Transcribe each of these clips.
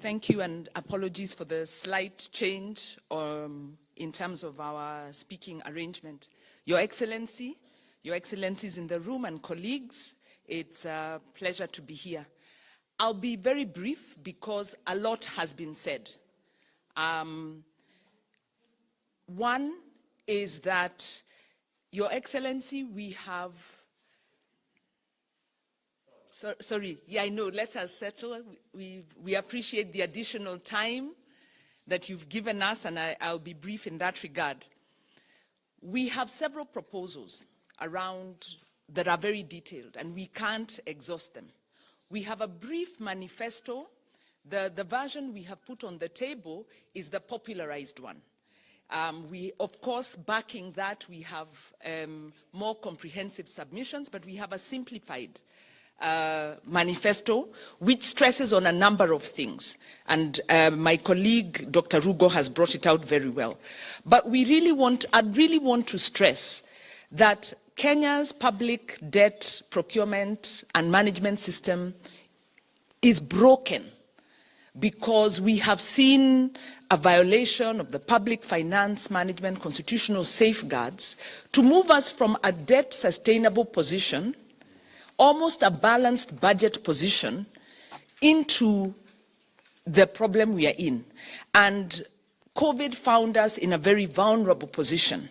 Thank you, and apologies for the slight change in terms of our speaking arrangement. Your Excellencies in the room and colleagues, it's a pleasure to be here. I'll be very brief because a lot has been said. One is that, Your Excellency, we have... Sorry, yeah, I know, let us settle. We appreciate the additional time that you've given us, and I'll be brief in that regard. We have several proposals around that are very detailed, and we can't exhaust them. We have a brief manifesto. The version we have put on the table is the popularized one. Of course, backing that, we have more comprehensive submissions, but we have a simplified manifesto, which stresses on a number of things. And my colleague, Dr. Rugo, has brought it out very well. But I'd really want to stress that Kenya's public debt procurement and management system is broken because we have seen a violation of the public finance management constitutional safeguards to move us from a debt sustainable position, almost a balanced budget position, into the problem we are in. And COVID found us in a very vulnerable position.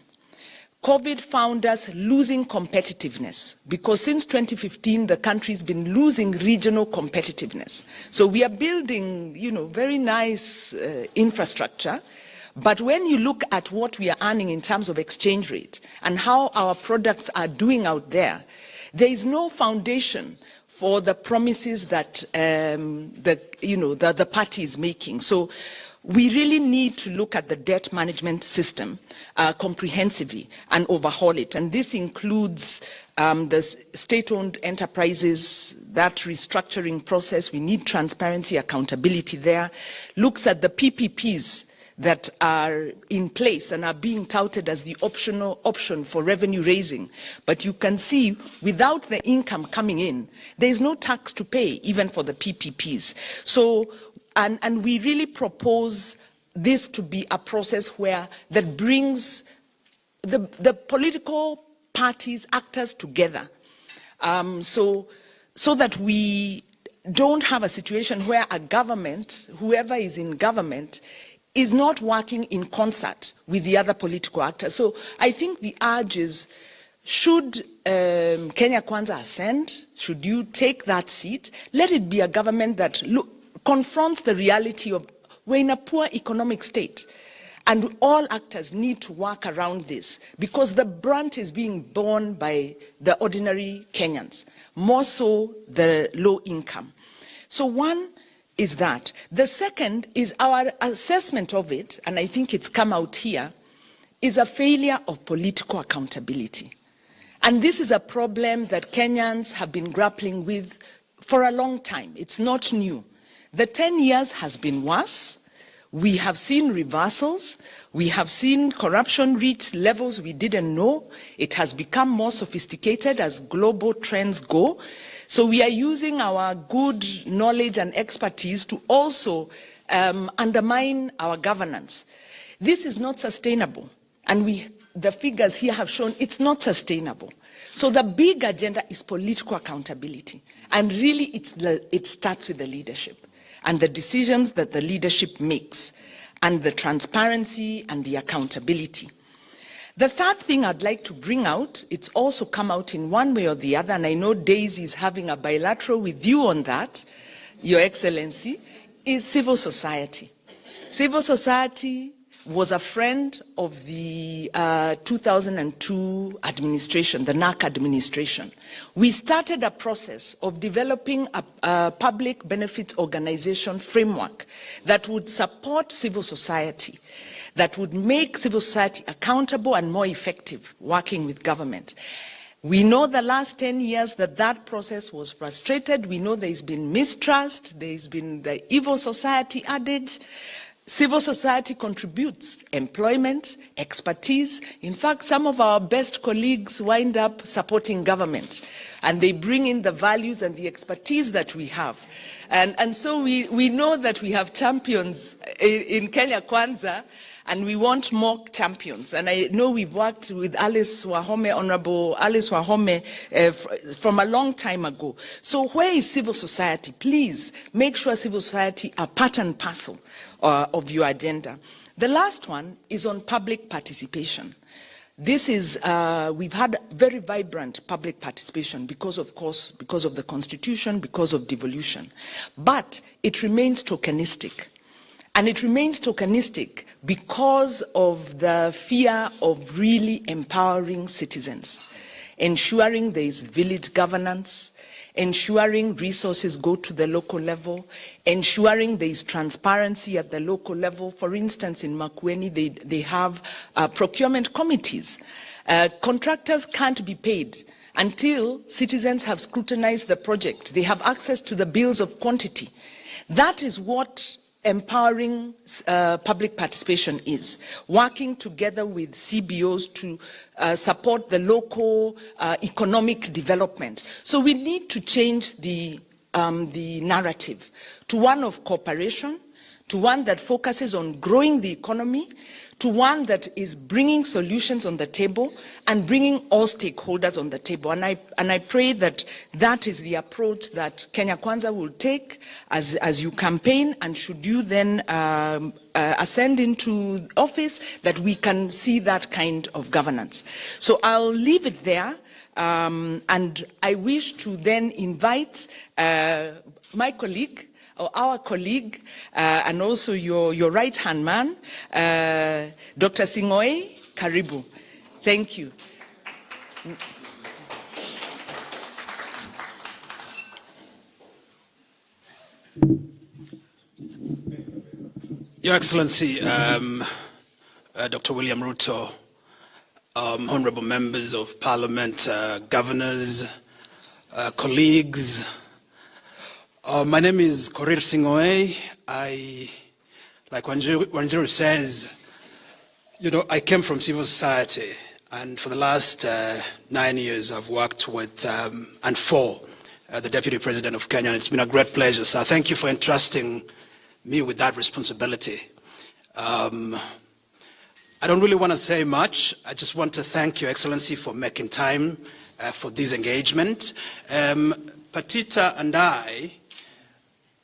COVID found us losing competitiveness because since 2015, the country's been losing regional competitiveness. So we are building, very nice infrastructure. But when you look at what we are earning in terms of exchange rate and how our products are doing out there, there is no foundation for the promises that the party is making. So we really need to look at the debt management system comprehensively and overhaul it. And this includes the state-owned enterprises, that restructuring process. We need transparency, accountability there. Looks at the PPPs that are in place and are being touted as the option for revenue raising. But you can see without the income coming in, there is no tax to pay even for the PPPs. So, and we really propose this to be a process that brings the political parties, actors together, so that we don't have a situation where a government, whoever is in government, is not working in concert with the other political actors. So I think the urge is, should Kenya Kwanza ascend? Should you take that seat? Let it be a government that confronts the reality of we're in a poor economic state. And all actors need to work around this because the brunt is being borne by the ordinary Kenyans, more so the low income. So one is that. The second is our assessment of it, and I think it's come out here, is a failure of political accountability. And this is a problem that Kenyans have been grappling with for a long time. It's not new. The 10 years has been worse. We have seen reversals. We have seen corruption reach levels we didn't know. It has become more sophisticated as global trends go. So we are using our good knowledge and expertise to also undermine our governance. This is not sustainable. And the figures here have shown it's not sustainable. So the big agenda is political accountability. And really it starts with the leadership and the decisions that the leadership makes and the transparency and the accountability. The third thing I'd like to bring out, it's also come out in one way or the other, and I know Daisy is having a bilateral with you on that, Your Excellency, is civil society. Civil society was a friend of the 2002 administration, the NAC administration. We started a process of developing a public benefits organization framework that would support civil society, that would make civil society accountable and more effective working with government. We know the last 10 years that process was frustrated. We know there's been mistrust, there's been the evil society adage. Civil society contributes employment, expertise. In fact, some of our best colleagues wind up supporting government, and they bring in the values and the expertise that we have. And so we know that we have champions in Kenya Kwanza, and we want more champions. And I know we've worked with Alice Wahome, Honorable Alice Wahome, from a long time ago. So where is civil society? Please make sure civil society are part and parcel of your agenda. The last one is on public participation. This is, we've had very vibrant public participation because of the Constitution, because of devolution. But it remains tokenistic. And it remains tokenistic because of the fear of really empowering citizens, ensuring there is village governance, ensuring resources go to the local level, ensuring there is transparency at the local level. For instance, in Makueni, they have procurement committees. Contractors can't be paid until citizens have scrutinized the project. They have access to the bills of quantity. That is what empowering public participation is, working together with CBOs to support the local economic development. So we need to change the narrative to one of cooperation, to one that focuses on growing the economy, to one that is bringing solutions on the table and bringing all stakeholders on the table. And I pray that that is the approach that Kenya Kwanza will take as you campaign, and should you then ascend into office, that we can see that kind of governance. So I'll leave it there, and I wish to then invite my colleague, or our colleague, and also your right-hand man, Dr. Singoe Karibu. Thank you. Your Excellency, Dr. William Ruto, honorable members of Parliament, governors, colleagues, my name is Korir Singoe. Like Wanjiru says, I came from civil society, and for the last 9 years I've worked with and for the Deputy President of Kenya. It's been a great pleasure, sir. Thank you for entrusting me with that responsibility. I don't really want to say much. I just want to thank Your Excellency for making time for this engagement. Patita and I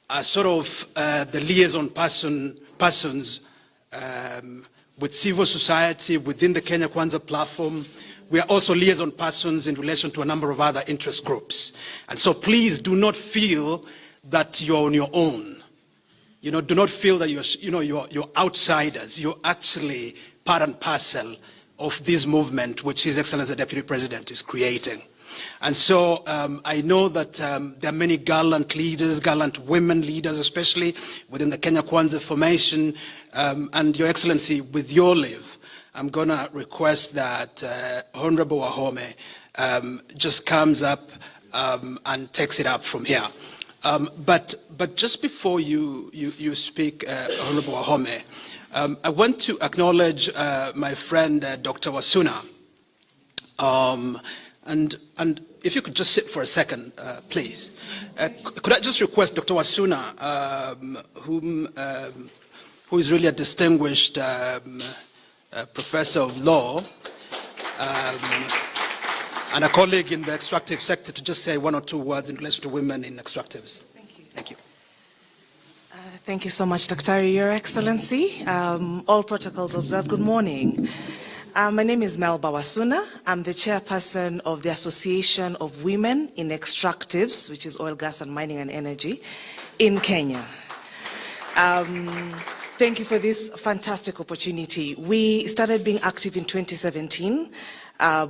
are sort of the liaison persons with civil society within the Kenya Kwanza platform. We are also liaison persons in relation to a number of other interest groups. And so please do not feel that you're on your own. Do not feel that you're outsiders. You're actually part and parcel of this movement which His Excellency the Deputy President is creating. And so I know that there are many gallant leaders, gallant women leaders, especially within the Kenya Kwanza formation. And Your Excellency, with your leave, I'm going to request that Honorable Wahome just comes up and takes it up from here. But just before you speak, Honorable Wahome, I want to acknowledge my friend Dr. Wasuna. And if you could just sit for a second, please. Could I just request Dr. Wasuna, who is really a distinguished professor of law and a colleague in the extractive sector, to just say 1 or 2 words in relation to women in extractives. Thank you. Thank you. Thank you so much, Dr. Your Excellency. All protocols observed. Good morning. My name is Melba Wasuna. I'm the chairperson of the Association of Women in Extractives, which is oil, gas, and mining and energy in Kenya. Thank you for this fantastic opportunity. We started being active in 2017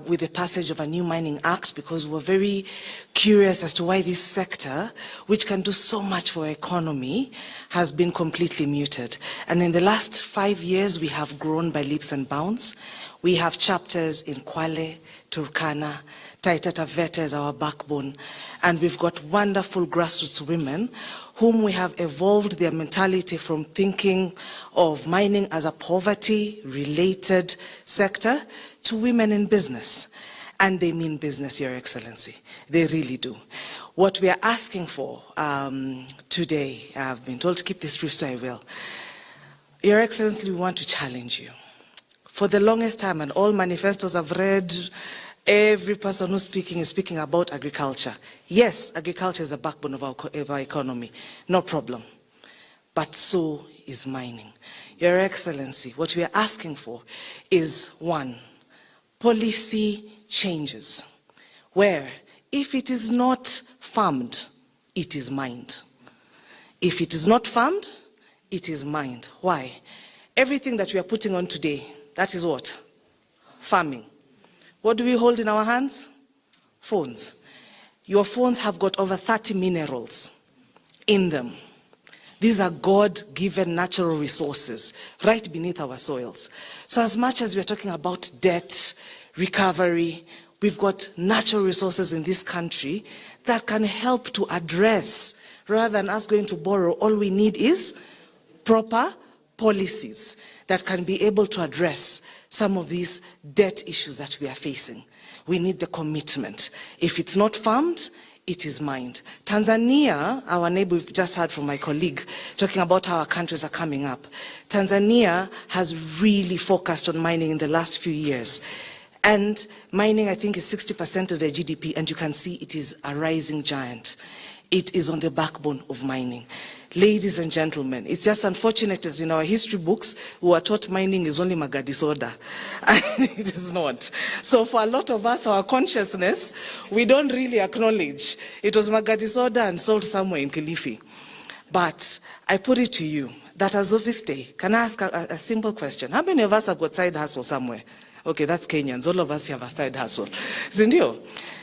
with the passage of a new mining act, because we were very curious as to why this sector, which can do so much for our economy, has been completely muted. And in the last 5 years, we have grown by leaps and bounds. We have chapters in Kwale, Turkana, Taita Taveta is our backbone, and we've got wonderful grassroots women whom we have evolved their mentality from thinking of mining as a poverty-related sector to women in business. And they mean business, Your Excellency. They really do. What we are asking for today, I've been told to keep this brief, so I will. Your Excellency, we want to challenge you. For the longest time, and all manifestos I've read, every person who's speaking is speaking about agriculture. Yes, agriculture is the backbone of our economy, no problem. But so is mining. Your Excellency, what we are asking for is, one, policy changes, where if it is not farmed, it is mined. If it is not farmed, it is mined. Why? Everything that we are putting on today, that is what? Farming. What do we hold in our hands? Phones. Your phones have got over 30 minerals in them. These are God-given natural resources right beneath our soils. So as much as we're talking about debt, recovery, we've got natural resources in this country that can help to address, rather than us going to borrow, all we need is proper policies that can be able to address some of these debt issues that we are facing. We need the commitment. If it's not farmed, it is mined. Tanzania, our neighbor, we've just heard from my colleague, talking about how our countries are coming up. Tanzania has really focused on mining in the last few years. And mining, I think, is 60% of their GDP, and you can see it is a rising giant. It is on the backbone of mining. Ladies and gentlemen, it's just unfortunate that in our history books, we were taught mining is only Magadi soda. And it is not. So for a lot of us, our consciousness, we don't really acknowledge it was Magadi soda and sold somewhere in Kilifi. But I put it to you that as of this day, can I ask a simple question? How many of us have got side hustle somewhere? Okay, that's Kenyans. All of us have a side hustle. Zindio?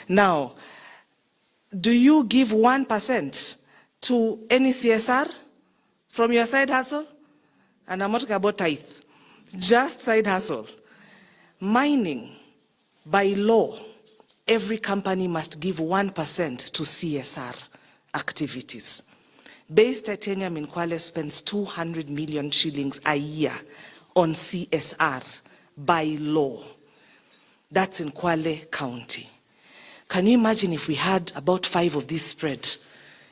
Now, do you give 1% to any CSR from your side hustle? And I'm not talking about tithe, just side hustle. Mining, by law, every company must give 1% to CSR activities. Base Titanium in Kwale spends 200 million shillings a year on CSR by law. That's in Kwale County. Can you imagine if we had about 5 of these spread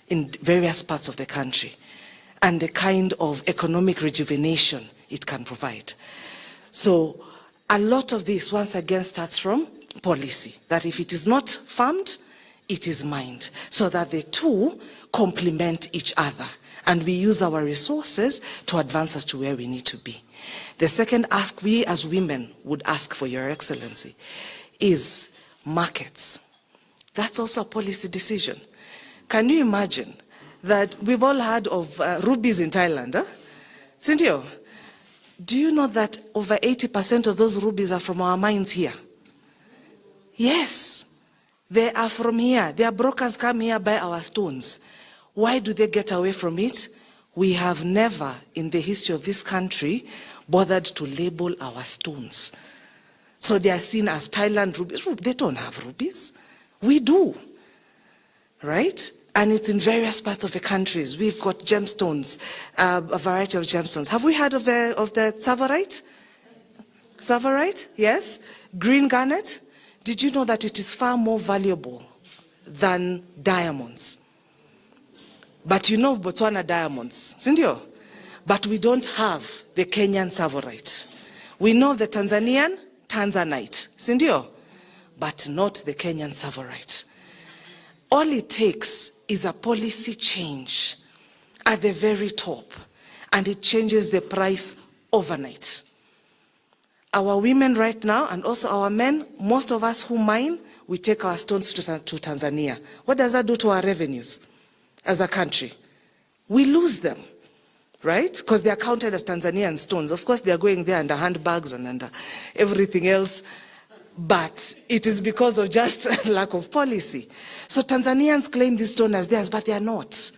in various parts of the country, and the kind of economic rejuvenation it can provide? So a lot of this, once again, starts from policy, that if it is not farmed, it is mined, so that the two complement each other, and we use our resources to advance us to where we need to be. The second ask we as women would ask for, Your Excellency, is markets. That's also a policy decision. Can you imagine that we've all heard of rubies in Thailand? Huh? Cynthia, do you know that over 80% of those rubies are from our mines here? Yes, they are from here. Their brokers come here, buy our stones. Why do they get away from it? We have never, in the history of this country, bothered to label our stones. So they are seen as Thailand rubies. They don't have rubies. We do, right? And it's in various parts of the countries. We've got gemstones, a variety of gemstones. Have we heard of the tsavorite? Tsavorite, yes. Green garnet. Did you know that it is far more valuable than diamonds? But you know of Botswana diamonds, Sindio? But we don't have the Kenyan tsavorite. We know the Tanzanian tanzanite, Sindio? But not the Kenyan tsavorite. All it takes is a policy change at the very top, and it changes the price overnight. Our women right now, and also our men, most of us who mine, we take our stones to Tanzania. What does that do to our revenues as a country? We lose them, right? Because they are counted as Tanzanian stones. Of course, they are going there under handbags and under everything else. But it is because of just lack of policy. So Tanzanians claim these stones as theirs, but they are not.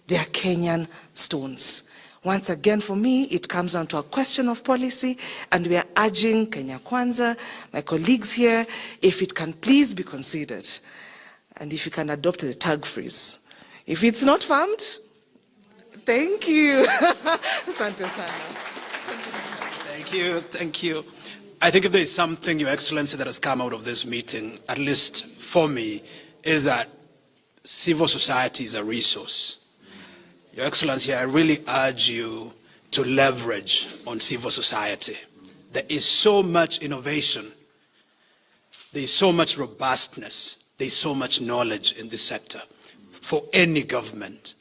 They are Kenyan stones. Once again, for me, it comes down to a question of policy, and we are urging Kenya Kwanza, my colleagues here, if it can please be considered, and if you can adopt the tag phrase. If it's not farmed, thank you. Asante sana. Thank you. I think if there is something, Your Excellency, that has come out of this meeting, at least for me, is that civil society is a resource. Your Excellency, I really urge you to leverage on civil society. There is so much innovation. There is so much robustness. There is so much knowledge in this sector for any government.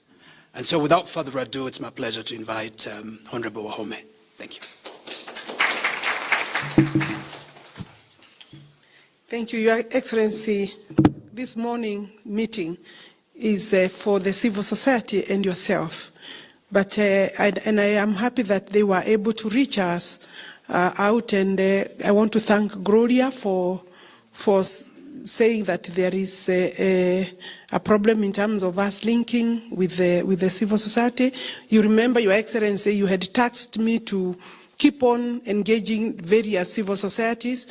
And so without further ado, it's my pleasure to invite Honorable Wahome. Thank you. Thank you, Your Excellency. This morning meeting is for the civil society and yourself. But I am happy that they were able to reach us out, and I want to thank Gloria for saying that there is a problem in terms of us linking with the civil society. You remember, Your Excellency, you had tasked me to keep on engaging various civil societies.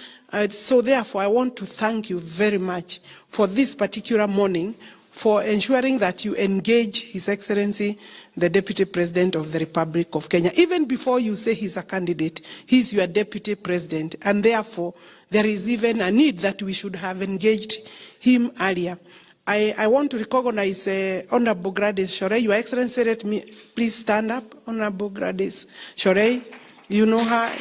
So therefore, I want to thank you very much for this particular morning, for ensuring that you engage His Excellency, the Deputy President of the Republic of Kenya. Even before you say he's a candidate, he's your Deputy President, and therefore there is even a need that we should have engaged him earlier. I want to recognize Honorable Gladys Shorey. Your Excellency, let me please stand up. Honorable Gladys Shorey, you know her.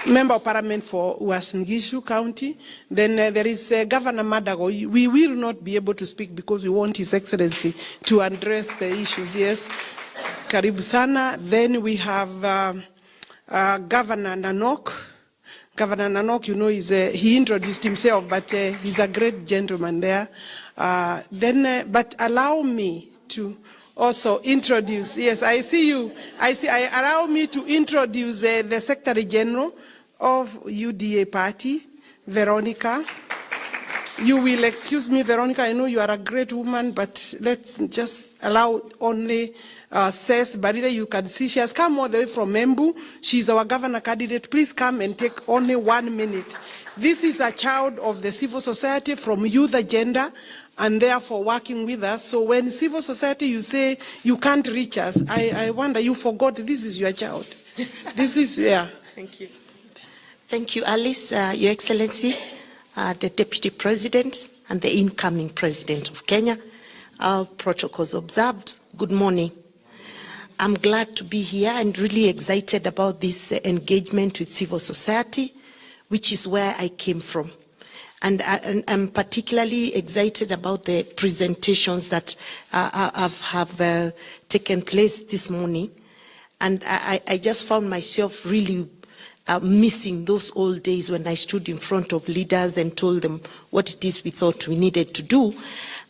Member of Parliament for Uasin Gishu County. Then there is Governor Madago. We will not be able to speak because we want His Excellency to address the issues. Yes, Karibu Sana. Then we have Governor Nanok. Governor Nanok, you know, he introduced himself, but he's a great gentleman there. But allow me to also introduce, yes, I see you. Allow me to introduce the Secretary General of UDA Party, Veronica. You will excuse me, Veronica, I know you are a great woman, but let's just allow only Seth Barida. You can see she has come all the way from Embu. She's our governor candidate. Please come and take only 1 minute. This is a child of the civil society from Youth Agenda, and therefore working with us. So when civil society, you say you can't reach us, I wonder, you forgot this is your child. This is, yeah. Thank you. Thank you, Alice, Your Excellency, the Deputy President and the incoming President of Kenya. Protocols observed. Good morning. I'm glad to be here and really excited about this engagement with civil society, which is where I came from. And I'm particularly excited about the presentations that have taken place this morning. And I just found myself really missing those old days when I stood in front of leaders and told them what it is we thought we needed to do.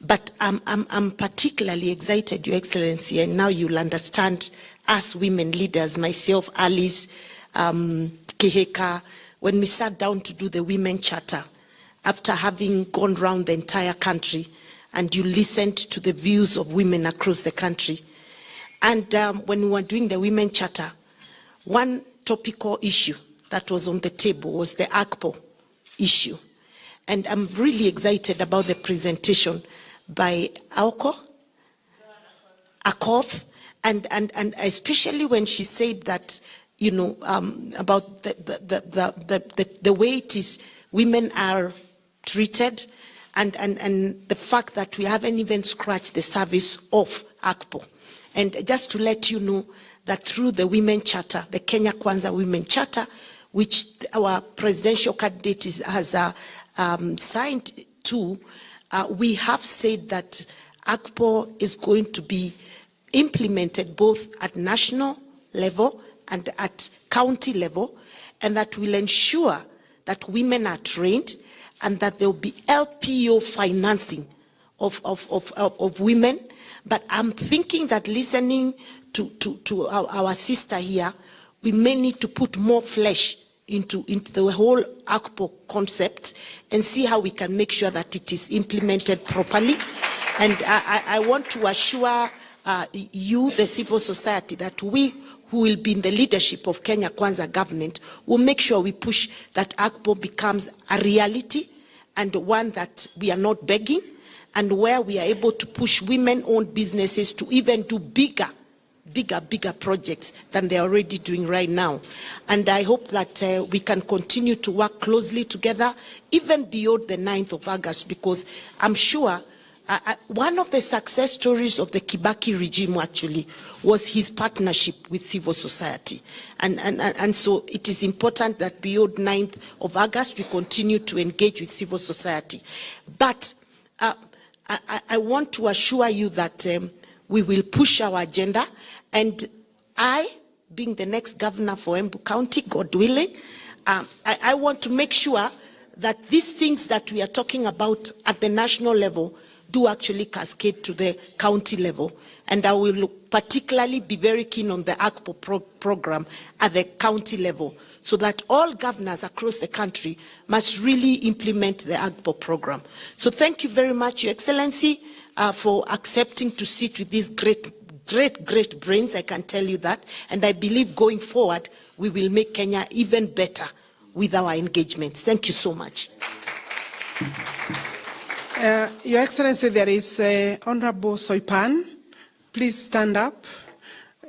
But I'm particularly excited, Your Excellency, and now you'll understand us women leaders, myself, Alice, Keheka, when we sat down to do the Women Charter, after having gone around the entire country, and you listened to the views of women across the country. And when we were doing the Women Charter, one topical issue that was on the table was the ACPO issue. And I'm really excited about the presentation by Akoth, and especially when she said that, you know, about the way it is women are treated, and the fact that we haven't even scratched the surface of ACPO. And just to let you know that through the Women Charter, the Kenya Kwanza Women Charter, which our presidential candidate has signed to, we have said that ACPO is going to be implemented both at national level and at county level, and that will ensure that women are trained and that there will be LPO financing of women. But I'm thinking that listening to our sister here, we may need to put more flesh into the whole ACPO concept and see how we can make sure that it is implemented properly. And I want to assure you, the civil society, that we who will be in the leadership of Kenya Kwanza government will make sure we push that AGPO becomes a reality and one that we are not begging, and where we are able to push women-owned businesses to even do bigger projects than they're already doing right now. And I hope that we can continue to work closely together, even beyond the 9th of August, because I'm sure one of the success stories of the Kibaki regime actually was his partnership with civil society. And so it is important that beyond 9th of August, we continue to engage with civil society. But I want to assure you that we will push our agenda, and I, being the next governor for Embu County, God willing, I want to make sure that these things that we are talking about at the national level do actually cascade to the county level. And I will particularly be very keen on the AGPO program at the county level, so that all governors across the country must really implement the AGPO program. So thank you very much, Your Excellency, for accepting to sit with these great brains, I can tell you that. And I believe going forward, we will make Kenya even better with our engagements. Thank you so much. Your Excellency, there is Honorable Soipan. Please stand up.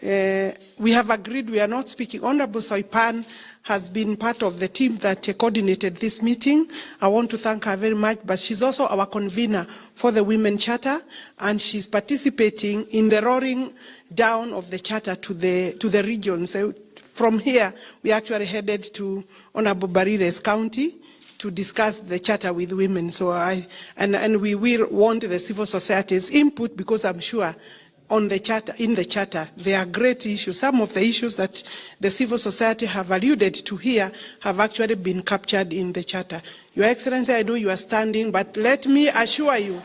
We have agreed we are not speaking. Honorable Soipan has been part of the team that coordinated this meeting. I want to thank her very much, but she's also our convener for the Women Charter, and she's participating in the roaring down of the Charter to the regions. From here, we actually headed to Honorable Barire's county to discuss the Charter with women. So and we will want the civil society's input, because I'm sure on the Charter, in the Charter, there are great issues. Some of the issues that the civil society have alluded to here have actually been captured in the Charter. Your Excellency, I know you are standing, but let me assure you,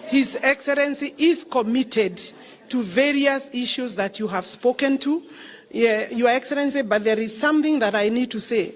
His Excellency is committed to various issues that you have spoken to, Your Excellency, but there is something that I need to say.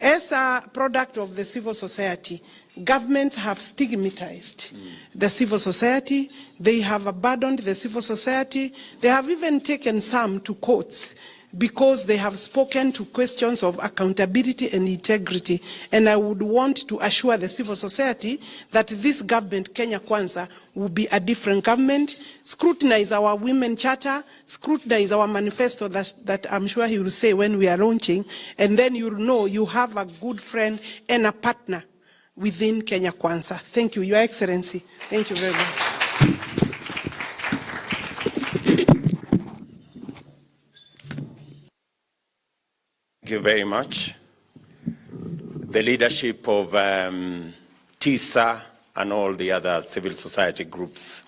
As a product of the civil society, governments have stigmatized the civil society. They have abandoned the civil society. They have even taken some to courts because they have spoken to questions of accountability and integrity. And I would want to assure the civil society that this government, Kenya Kwanza, will be a different government. Scrutinize our Women Charter, scrutinize our manifesto that I'm sure he will say when we are launching, and then you'll know you have a good friend and a partner within Kenya Kwanza. Thank you, Your Excellency. Thank you very much. Thank you very much. The leadership of TISA and all the other civil society groups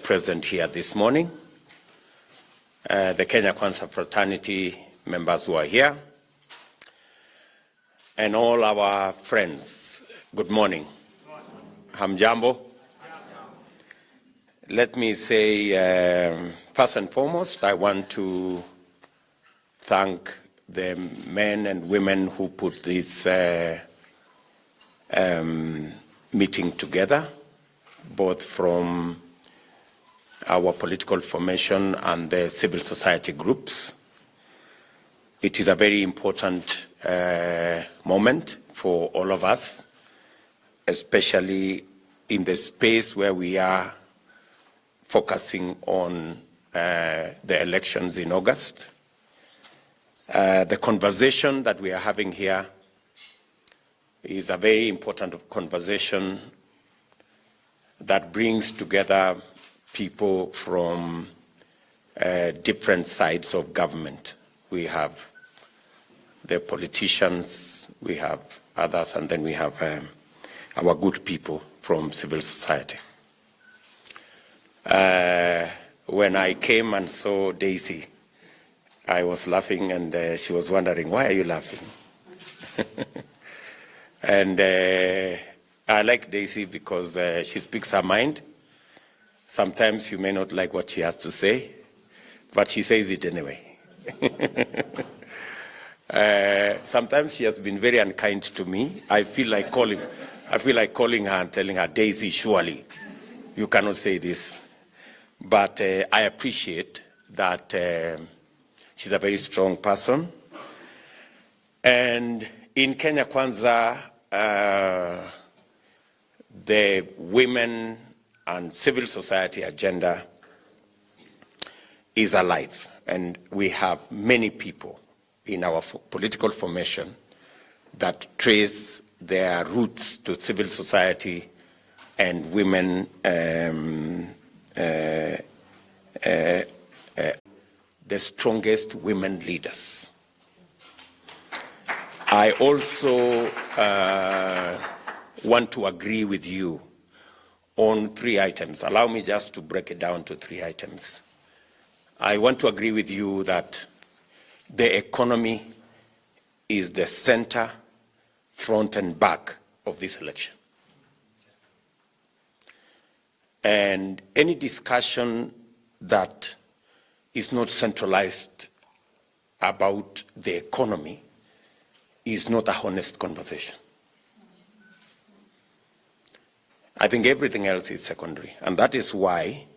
present here this morning, the Kenya Kwanza fraternity members who are here, and all our friends, good morning. Hamjambo. Let me say, first and foremost, I want to thank the men and women who put this meeting together, both from our political formation and the civil society groups. It is a very important moment for all of us, especially in the space where we are focusing on the elections in August. The conversation that we are having here is a very important conversation that brings together people from different sides of government. We have the politicians, we have others, and then we have our good people from civil society. When I came and saw Daisy, I was laughing, and she was wondering, why are you laughing? And I like Daisy because she speaks her mind. Sometimes you may not like what she has to say, but she says it anyway. Sometimes she has been very unkind to me. I feel like calling her and telling her, Daisy, surely you cannot say this. but I appreciate that she's a very strong person. And in Kenya Kwanza, the women and civil society agenda is alive. And we have many people in our political formation that trace their roots to civil society and women the strongest women leaders. I also want to agree with you on 3 items. Allow me just to break it down to 3 items. I want to agree with you that the economy is the center, front and back of this election. And any discussion that is not centralized about the economy is not a honest conversation. I think everything else is secondary. And that is why,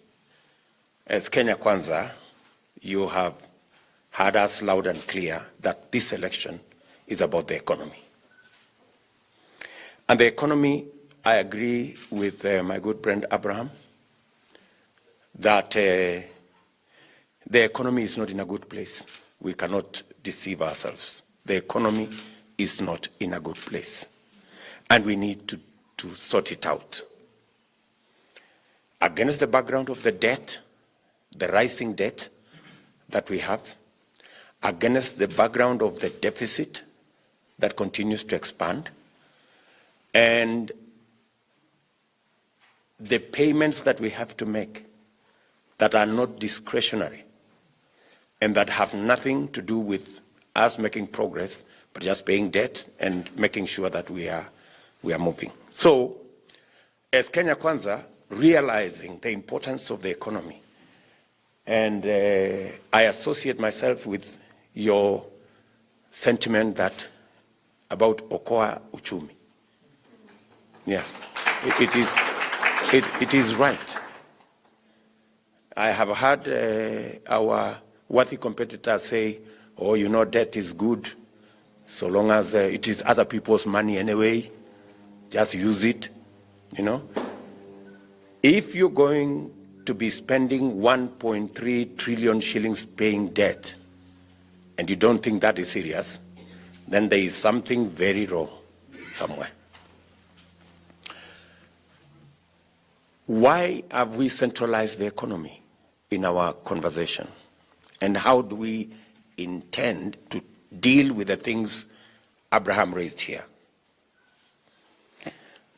as Kenya Kwanza, you have heard us loud and clear that this election is about the economy. And the economy, I agree with my good friend Abraham, that the economy is not in a good place. We cannot deceive ourselves. The economy is not in a good place. And we need to sort it out. Against the background of the debt, the rising debt that we have, against the background of the deficit that continues to expand, and the payments that we have to make that are not discretionary and that have nothing to do with us making progress, but just paying debt and making sure that we are moving. So, as Kenya Kwanza, realizing the importance of the economy, and I associate myself with your sentiment that about Okoa Uchumi. Yeah, it is right. I have heard our worthy competitors say, oh, you know, debt is good, so long as it is other people's money anyway, just use it, you know. If you're going to be spending 1.3 trillion shillings paying debt, and you don't think that is serious, then there is something very wrong somewhere. Why have we centralized the economy in our conversation? And how do we intend to deal with the things Abraham raised here?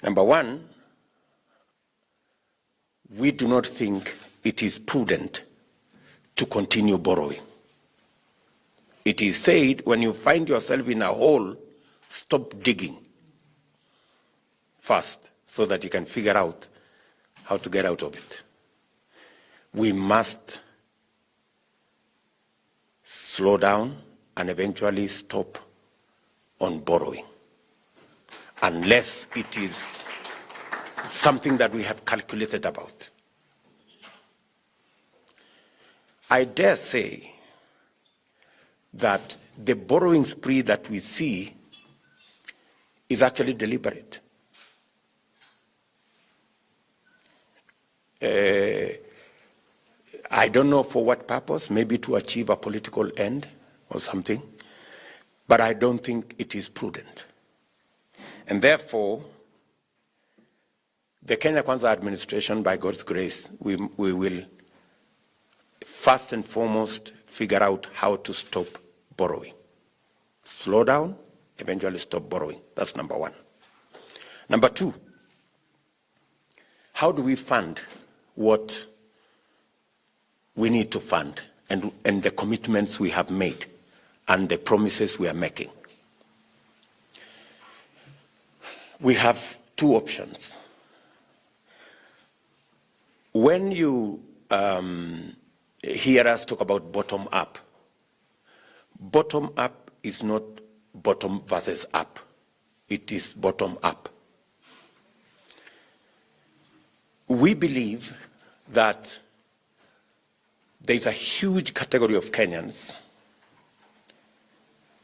Number one, we do not think it is prudent to continue borrowing. It is said, when you find yourself in a hole, stop digging first so that you can figure out how to get out of it. We must slow down and eventually stop on borrowing, unless it is something that we have calculated about. I dare say that the borrowing spree that we see is actually deliberate. I don't know for what purpose, maybe to achieve a political end or something, but I don't think it is prudent. And therefore, the Kenya Kwanza administration, by God's grace, we will first and foremost figure out how to stop borrowing. Slow down, eventually stop borrowing. That's number one. Number two, how do we fund what we need to fund and the commitments we have made and the promises we are making? We have two options. When you hear us talk about bottom up is not bottom versus up. It is bottom up. We believe that there's a huge category of Kenyans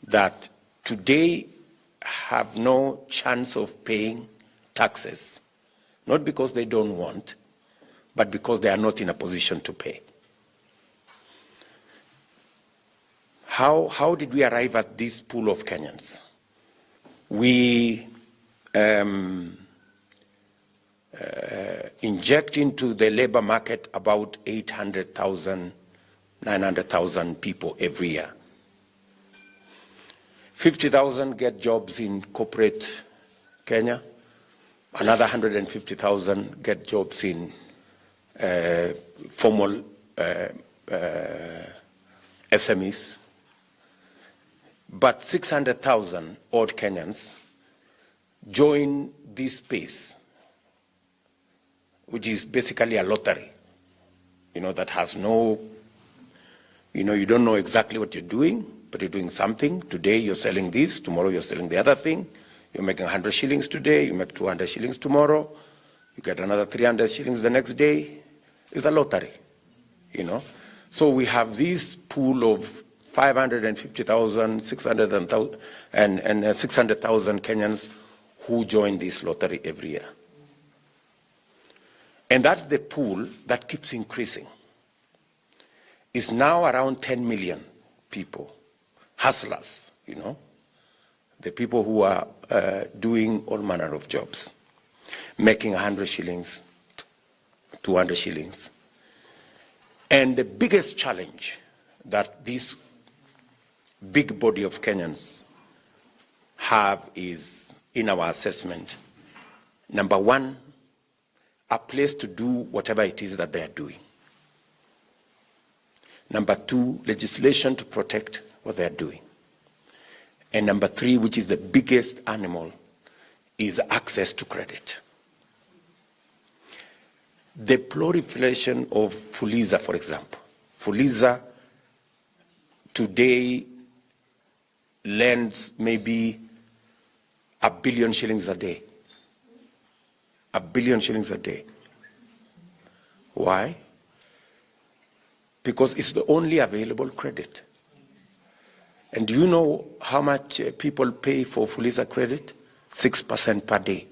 that today have no chance of paying taxes, not because they don't want, but because they are not in a position to pay. How did we arrive at this pool of Kenyans? We inject into the labor market about 800,000, 900,000 people every year. 50,000 get jobs in corporate Kenya. Another 150,000 get jobs in formal SMEs. But 600,000 odd Kenyans join this space, which is basically a lottery, that has no, you don't know exactly what you're doing, but you're doing something. Today you're selling this, tomorrow you're selling the other thing. You're making 100 shillings today, you make 200 shillings tomorrow, you get another 300 shillings the next day. It's a lottery, So we have this pool of 550,000, 600,000, and 600,000 Kenyans who join this lottery every year. And that's the pool that keeps increasing. It's now around 10 million people, hustlers, the people who are doing all manner of jobs, making 100 shillings, 200 shillings. And the biggest challenge that this big body of Kenyans have is, in our assessment, number one, a place to do whatever it is that they are doing. Number two, legislation to protect what they are doing. And number three, which is the biggest animal, is access to credit. The proliferation of Fuliza, for example. Fuliza today lends maybe 1 billion shillings a day. 1 billion shillings a day. Why? Because it's the only available credit. And do you know how much people pay for Fuliza credit? 6% per day.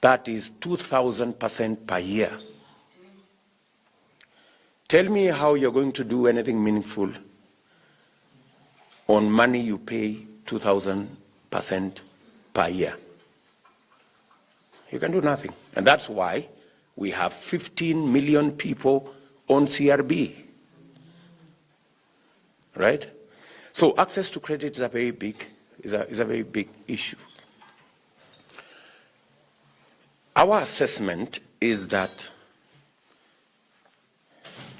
That is 2,000% per year. Tell me how you're going to do anything meaningful on money you pay 2,000% per year. You can do nothing. And that's why we have 15 million people on CRB. Right? So access to credit is a very big issue. Our assessment is that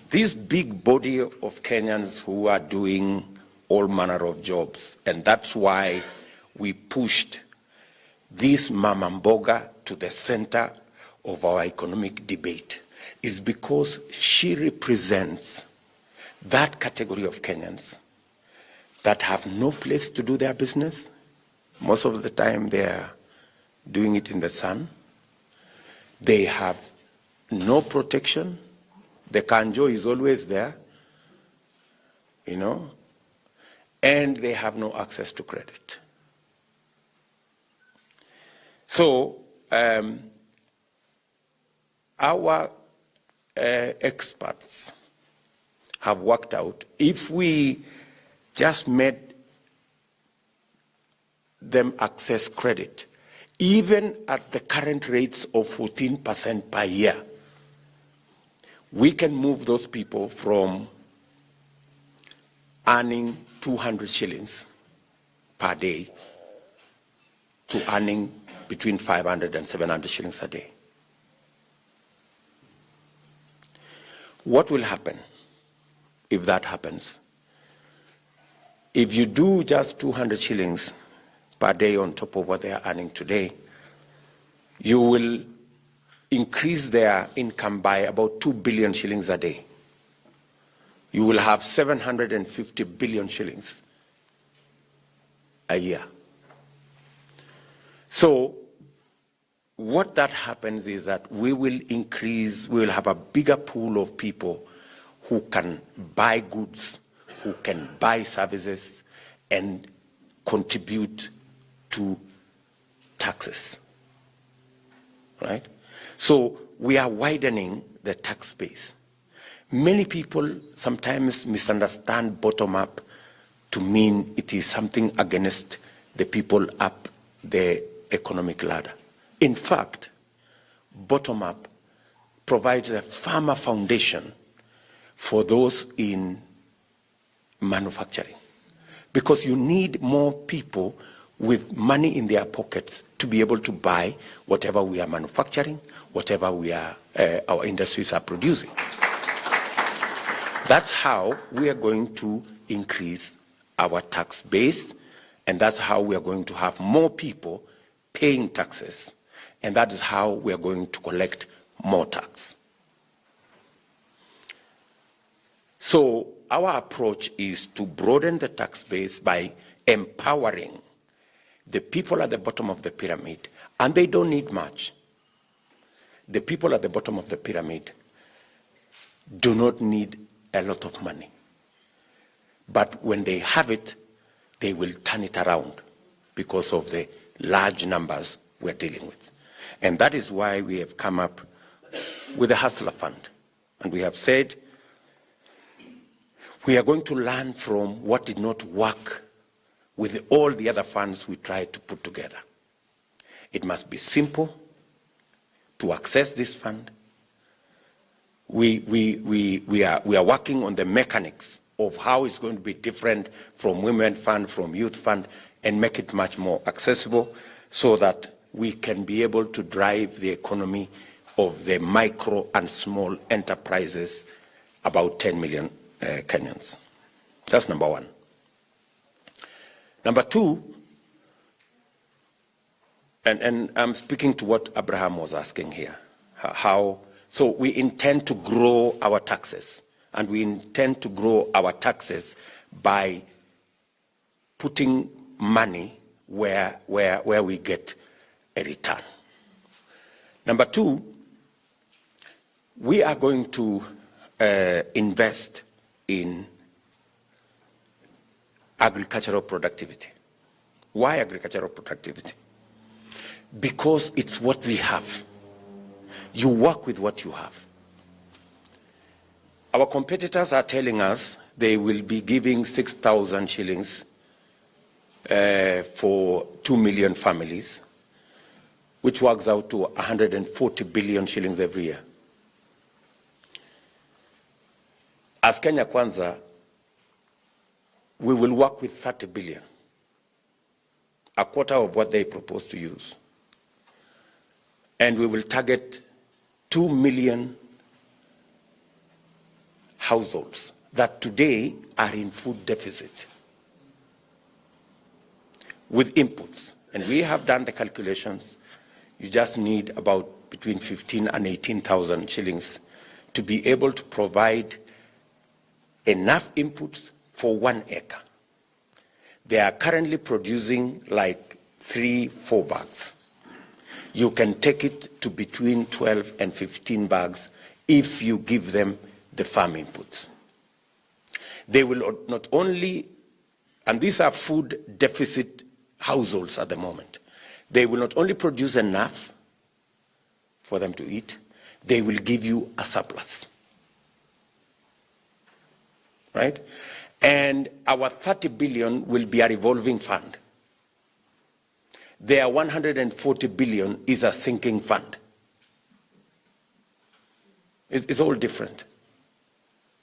this big body of Kenyans who are doing all manner of jobs, and that's why we pushed this Mama Mboga to the center of our economic debate, is because she represents that category of Kenyans that have no place to do their business. Most of the time they are doing it in the sun. They have no protection. The kanjo is always there, and they have no access to credit. So our experts have worked out, if we just made them access credit, even at the current rates of 14% per year, we can move those people from earning 200 shillings per day to earning between 500 and 700 shillings a day. What will happen if that happens? If you do just 200 shillings per day on top of what they are earning today, you will increase their income by about 2 billion shillings a day. You will have 750 billion shillings a year. So what that happens is that we will have a bigger pool of people who can buy goods, who can buy services, and contribute to taxes, right? So we are widening the tax base. Many people sometimes misunderstand bottom-up to mean it is something against the people up the economic ladder. In fact, bottom-up provides a firmer foundation for those in manufacturing, because you need more people with money in their pockets to be able to buy whatever we are manufacturing, whatever we are, our industries are producing. That's how we are going to increase our tax base, and that's how we are going to have more people paying taxes, and that is how we are going to collect more tax. So our approach is to broaden the tax base by empowering the people at the bottom of the pyramid, and they don't need much. The people at the bottom of the pyramid do not need a lot of money. But when they have it, they will turn it around because of the large numbers we're dealing with. And that is why we have come up with a Hustler Fund. And we have said we are going to learn from what did not work with all the other funds we tried to put together. It must be simple to access this fund. We are working on the mechanics of how it's going to be different from Women Fund, from Youth Fund, and make it much more accessible so that we can be able to drive the economy of the micro and small enterprises, about 10 million Kenyans. That's number one. Number two, and I'm speaking to what Abraham was asking here, so we intend to grow our taxes, and we intend to grow our taxes by putting money where we get a return. Number two, we are going to invest in agricultural productivity. Why agricultural productivity? Because it's what we have. You work with what you have. Our competitors are telling us they will be giving 6,000 shillings for 2 million families, which works out to 140 billion shillings every year. As Kenya Kwanza, we will work with 30 billion, a quarter of what they propose to use. And we will target 2 million households that today are in food deficit with inputs. And we have done the calculations. You just need about between 15 and 18,000 shillings to be able to provide enough inputs for 1 acre. They are currently producing like 3-4 bags. You can take it to between 12 and 15 bags if you give them the farm inputs. They will not only, and these are food deficit households at the moment, they will not only produce enough for them to eat, they will give you a surplus. Right? And our 30 billion will be a revolving fund. Their 140 billion is a sinking fund. It's all different,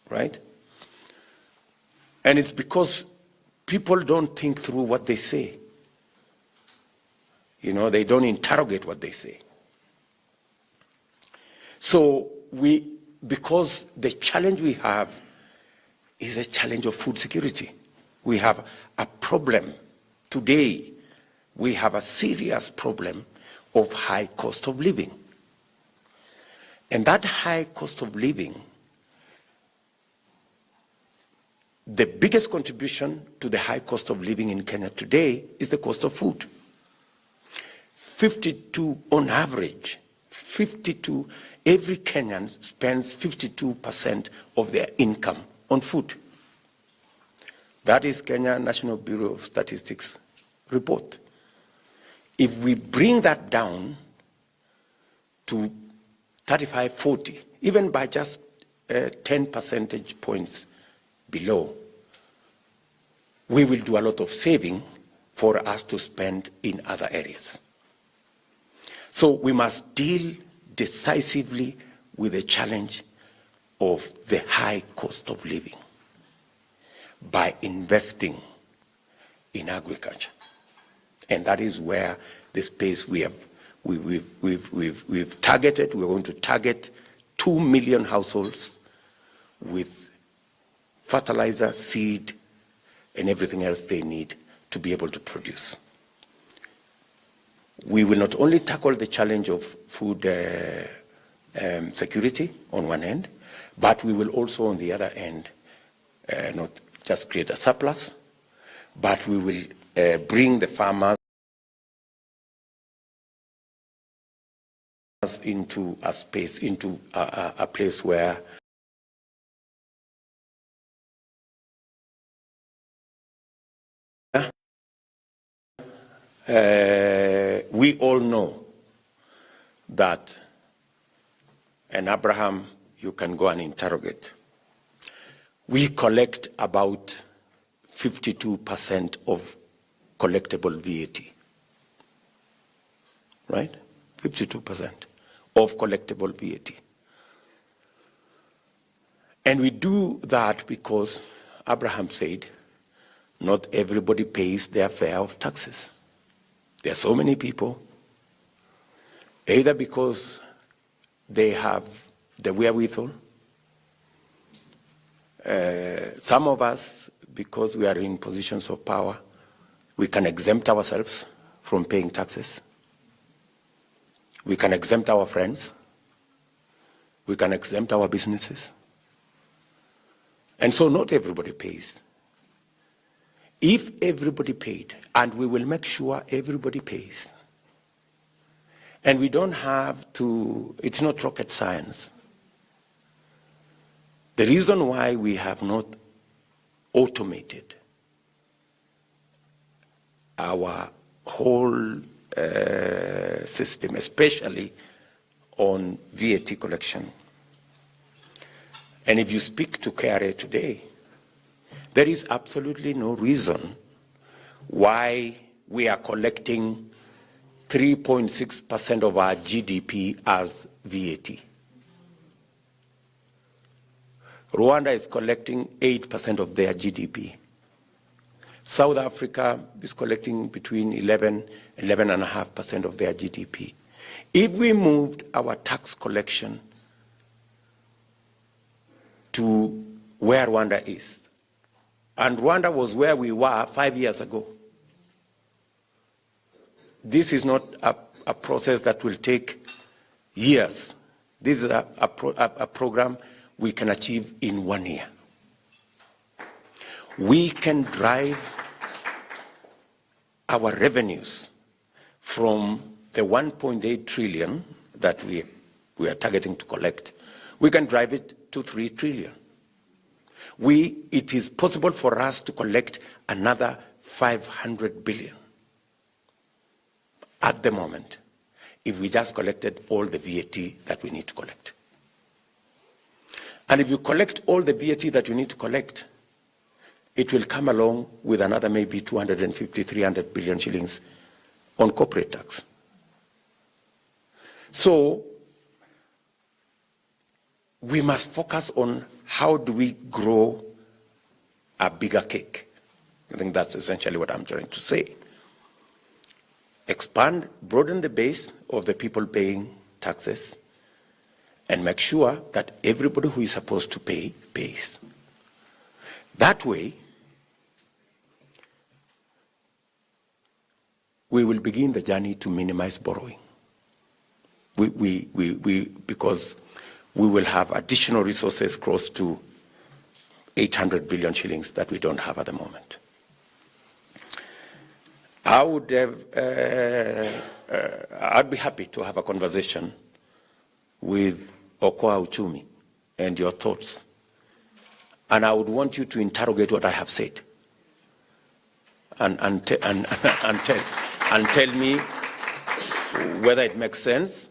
right? And it's because people don't think through what they say. You know, they don't interrogate what they say. So because the challenge we have is a challenge of food security. We have a problem today. We have a serious problem of high cost of living. And that high cost of living, the biggest contribution to the high cost of living in Kenya today is the cost of food. 52 on average, 52 every Kenyan spends 52% of their income on food. That is Kenya National Bureau of Statistics report. If we bring that down to 35, 40, even by just 10 percentage points below, we will do a lot of saving for us to spend in other areas. So we must deal decisively with the challenge of the high cost of living by investing in agriculture. And that is where the space we've targeted. We're going to target 2 million households with fertilizer, seed, and everything else they need to be able to produce. We will not only tackle the challenge of food security on one end, but we will also on the other end not just create a surplus, but we will bring the farmers into a space, into a place where we all know that, and Abraham, you can go and interrogate, we collect about 52% of collectible VAT, right? 52% of collectible VAT. And we do that because Abraham said, not everybody pays their share of taxes. There are so many people, either because they have the wherewithal, some of us, because we are in positions of power, we can exempt ourselves from paying taxes. We can exempt our friends. We can exempt our businesses. And so not everybody pays. If everybody paid, and we will make sure everybody pays, and we don't have to, it's not rocket science. The reason why we have not automated our whole system, especially on VAT collection. And if you speak to KRA today, there is absolutely no reason why we are collecting 3.6% of our GDP as VAT. Rwanda is collecting 8% of their GDP. South Africa is collecting between 11 and 11.5% of their GDP. If we moved our tax collection to where Rwanda is, and Rwanda was where we were 5 years ago, this is not a process that will take years. This is a program we can achieve in 1 year. We can drive our revenues from the 1.8 trillion that we are targeting to collect. We can drive it to 3 trillion. It is possible for us to collect another 500 billion at the moment if we just collected all the VAT that we need to collect. And if you collect all the VAT that you need to collect, it will come along with another maybe 250, 300 billion shillings on corporate tax. So we must focus on how do we grow a bigger cake. I think that's essentially what I'm trying to say. Expand, broaden the base of the people paying taxes, and make sure that everybody who is supposed to pay, pays. That way, we will begin the journey to minimize borrowing. Because we will have additional resources close to 800 billion shillings that we don't have at the moment. I'd be happy to have a conversation with Okoa Uchumi and your thoughts. And I would want you to interrogate what I have said and tell me whether it makes sense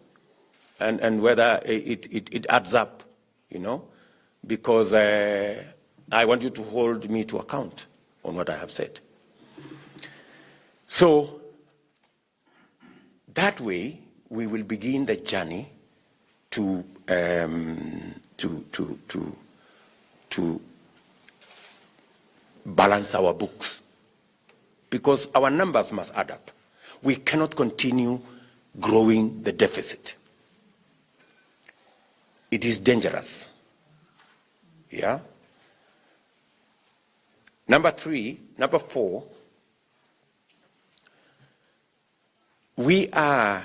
and whether it adds up, you know, because I want you to hold me to account on what I have said. So that way, we will begin the journey to balance our books, because our numbers must add up. We cannot continue growing the deficit. It is dangerous. Yeah. Number four, we are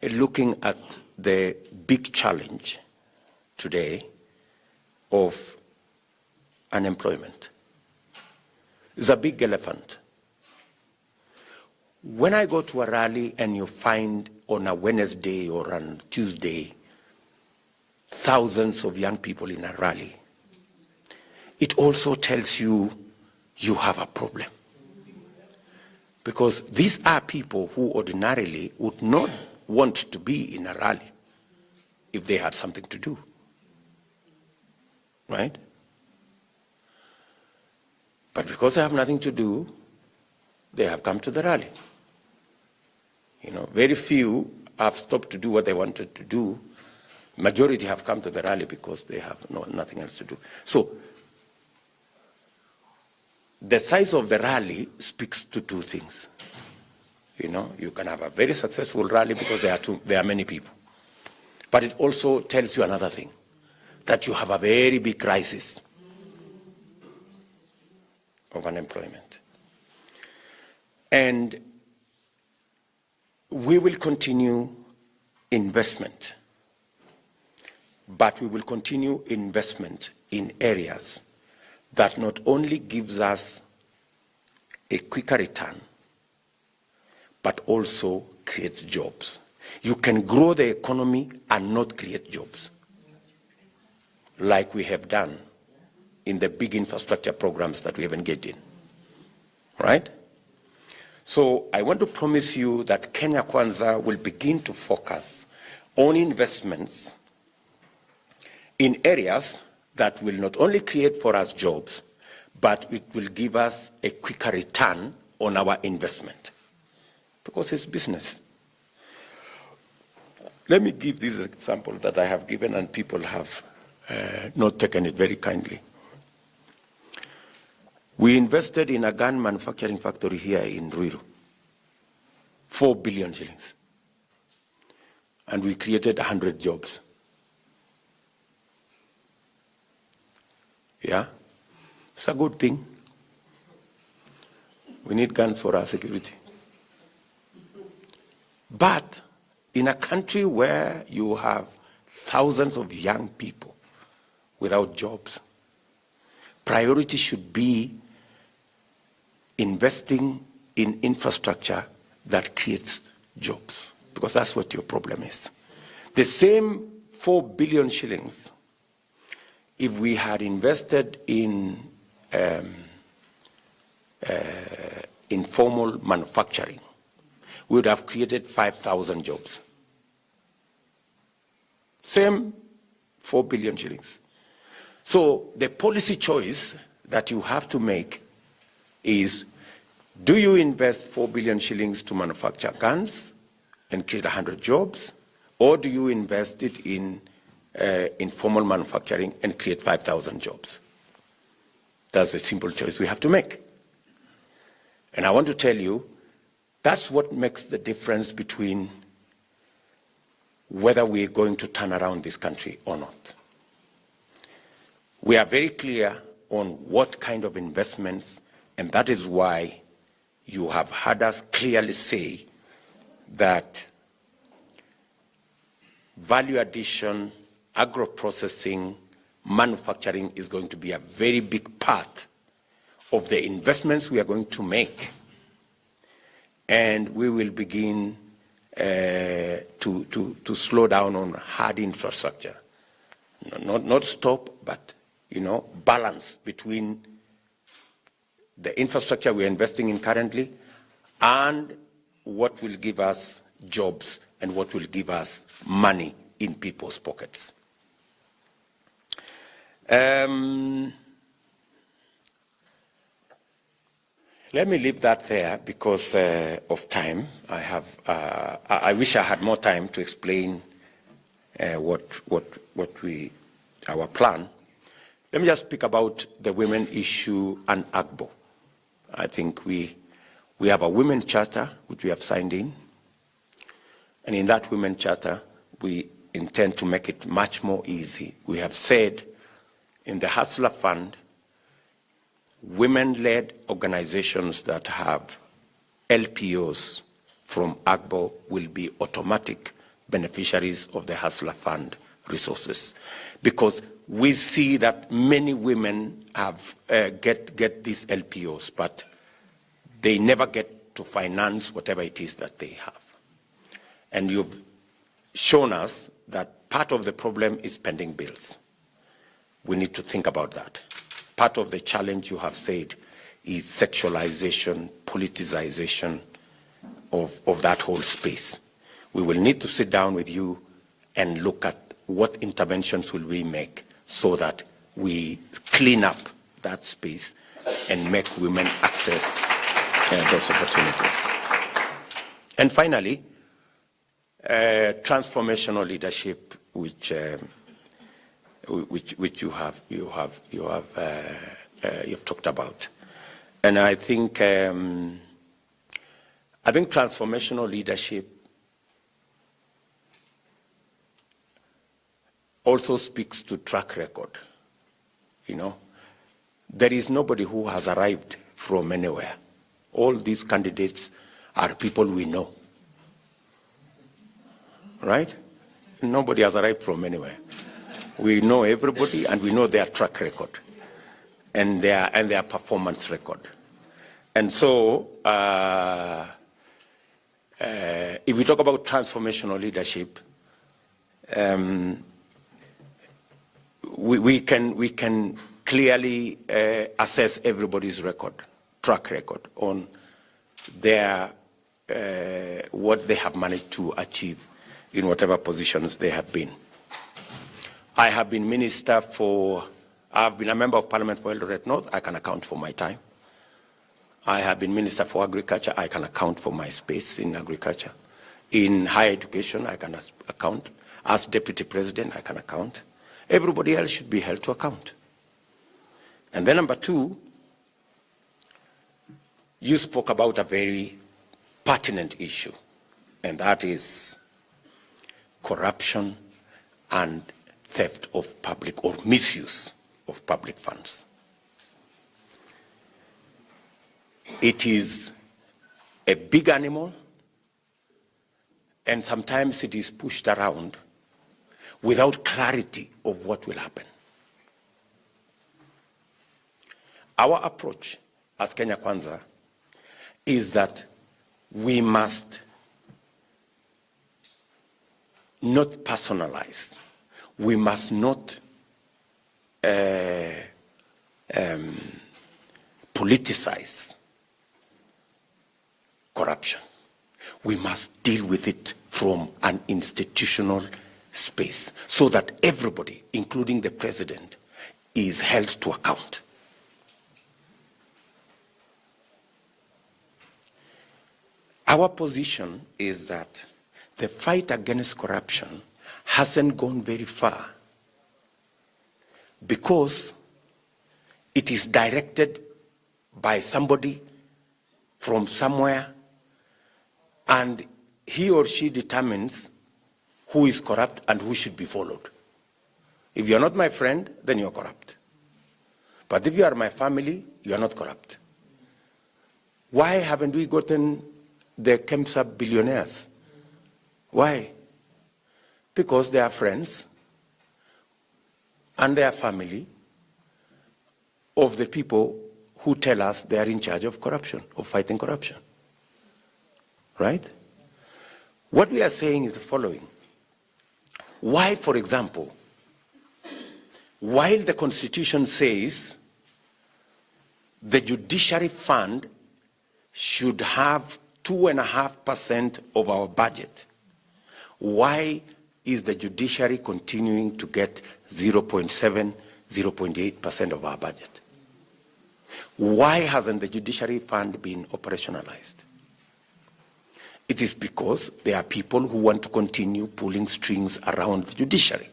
looking at the big challenge today of unemployment. It's a big elephant. When I go to a rally and you find on a Wednesday or on Tuesday thousands of young people in a rally, it also tells you you have a problem. Because these are people who ordinarily would not want to be in a rally if they had something to do. Right? But because they have nothing to do, they have come to the rally. You know, very few have stopped to do what they wanted to do. Majority have come to the rally because they have nothing else to do. So, the size of the rally speaks to two things. You know, you can have a very successful rally because there are many people. But it also tells you another thing, that you have a very big crisis of unemployment. And we will continue investment, but we will continue investment in areas that not only gives us a quicker return, but also creates jobs. You can grow the economy and not create jobs, like we have done in the big infrastructure programs that we have engaged in, right? So I want to promise you that Kenya Kwanza will begin to focus on investments in areas that will not only create for us jobs, but it will give us a quicker return on our investment, because it's business. Let me give this example that I have given and people have not taken it very kindly. We invested in a gun manufacturing factory here in Ruiru, 4 billion shillings. And we created 100 jobs. Yeah? It's a good thing. We need guns for our security. But in a country where you have thousands of young people without jobs, priority should be investing in infrastructure that creates jobs, because that's what your problem is. The same 4 billion shillings, if we had invested in informal manufacturing, we would have created 5,000 jobs. Same 4 billion shillings. So the policy choice that you have to make is, do you invest 4 billion shillings to manufacture guns and create 100 jobs, or do you invest it in informal manufacturing and create 5,000 jobs? That's a simple choice we have to make. And I want to tell you, that's what makes the difference between whether we're going to turn around this country or not. We are very clear on what kind of investments, and that is why you have heard us clearly say that value addition, agro-processing, manufacturing is going to be a very big part of the investments we are going to make. And we will begin to slow down on hard infrastructure. Not stop, but balance between the infrastructure we're investing in currently and what will give us jobs and what will give us money in people's pockets. Let me leave that there because of time. I wish I had more time to explain our plan. Let me just speak about the women issue and AGBO. I think we have a women charter which we have signed in, and in that women charter we intend to make it much more easy. We have said in the Hustler Fund, women-led organizations that have LPOs from AGBO will be automatic beneficiaries of the Hustler Fund resources, because we see that many women have get these LPOs, but they never get to finance whatever it is that they have. And you've shown us that part of the problem is pending bills. We need to think about that. Part of the challenge, you have said, is sexualization, politicization of that whole space. We will need to sit down with you and look at what interventions will we make so that we clean up that space and make women access those opportunities. And finally, transformational leadership, which you've talked about. And I think transformational leadership also speaks to track record. There is nobody who has arrived from anywhere. All these candidates are people we know, right? Nobody has arrived from anywhere. We know everybody, and we know their track record and their performance record. And so, if we talk about transformational leadership, we can clearly assess everybody's track record on their what they have managed to achieve in whatever positions they have been. I have been I've been a member of Parliament for Eldoret North. I can account for my time. I have been Minister for Agriculture. I can account for my space in agriculture. In higher education, I can account. As Deputy President, I can account. Everybody else should be held to account. And then number two, you spoke about a very pertinent issue, and that is corruption and theft of public or misuse of public funds. It is a big animal, and sometimes it is pushed around without clarity of what will happen. Our approach as Kenya Kwanza is that we must not personalize. We must not politicize corruption. We must deal with it from an institutional space so that everybody, including the president, is held to account. Our position is that the fight against corruption hasn't gone very far because it is directed by somebody from somewhere, and he or she determines who is corrupt and who should be followed. If you're not my friend, then you're corrupt. But if you are my family, you are not corrupt. Why haven't we gotten the KEMSA billionaires? Why? Because they are friends and they are family of the people who tell us they are in charge of corruption, of fighting corruption. Right? What we are saying is the following. Why, for example, while the Constitution says the judiciary fund should have 2.5% of our budget, why is the judiciary continuing to get 0.7, 0.8% of our budget? Why hasn't the judiciary fund been operationalized? It is because there are people who want to continue pulling strings around the judiciary.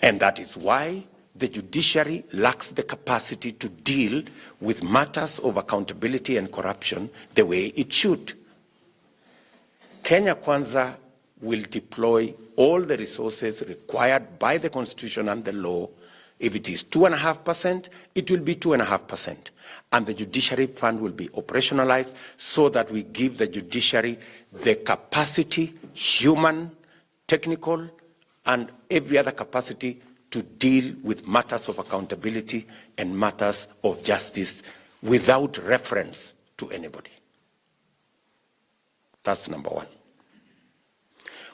And that is why the judiciary lacks the capacity to deal with matters of accountability and corruption the way it should. Kenya Kwanza will deploy all the resources required by the Constitution and the law. If it is 2.5%, it will be 2.5%. And the judiciary fund will be operationalized so that we give the judiciary the capacity, human, technical, and every other capacity to deal with matters of accountability and matters of justice without reference to anybody. That's number one.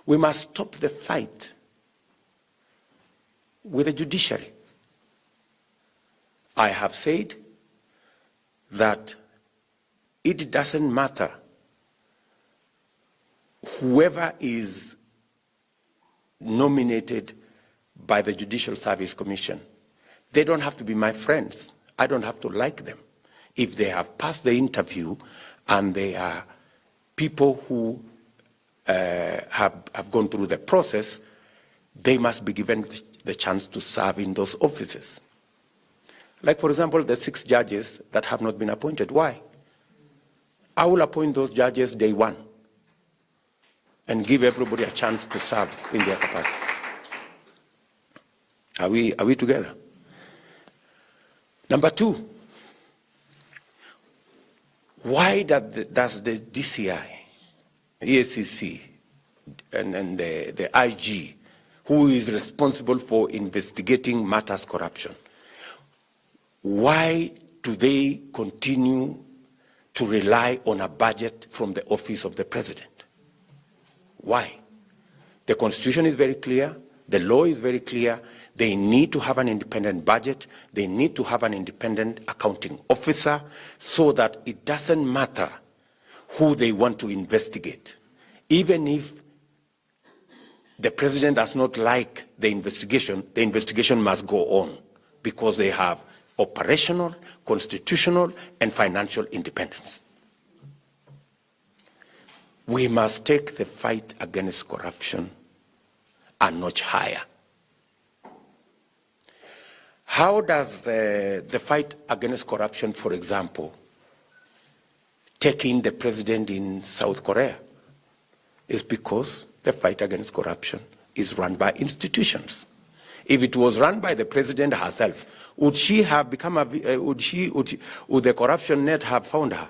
We must stop the fight with the judiciary. I have said that it doesn't matter whoever is nominated by the Judicial Service Commission. They don't have to be my friends. I don't have to like them. If they have passed the interview and they are people who have gone through the process, they must be given the chance to serve in those offices. Like, for example, the 6 judges that have not been appointed. Why? I will appoint those judges day one and give everybody a chance to serve in their capacity. Are we together? Number 2, why does the DCI, EACC, and the IG, who is responsible for investigating matters corruption, why do they continue to rely on a budget from the office of the president? Why? The Constitution is very clear. The law is very clear. They need to have an independent budget. They need to have an independent accounting officer so that it doesn't matter who they want to investigate. Even if the president does not like the investigation must go on because they have operational, constitutional, and financial independence. We must take the fight against corruption a notch higher. How does the fight against corruption, for example, take in the president in South Korea? It's because the fight against corruption is run by institutions. If it was run by the president herself, would she have become would the corruption net have found her?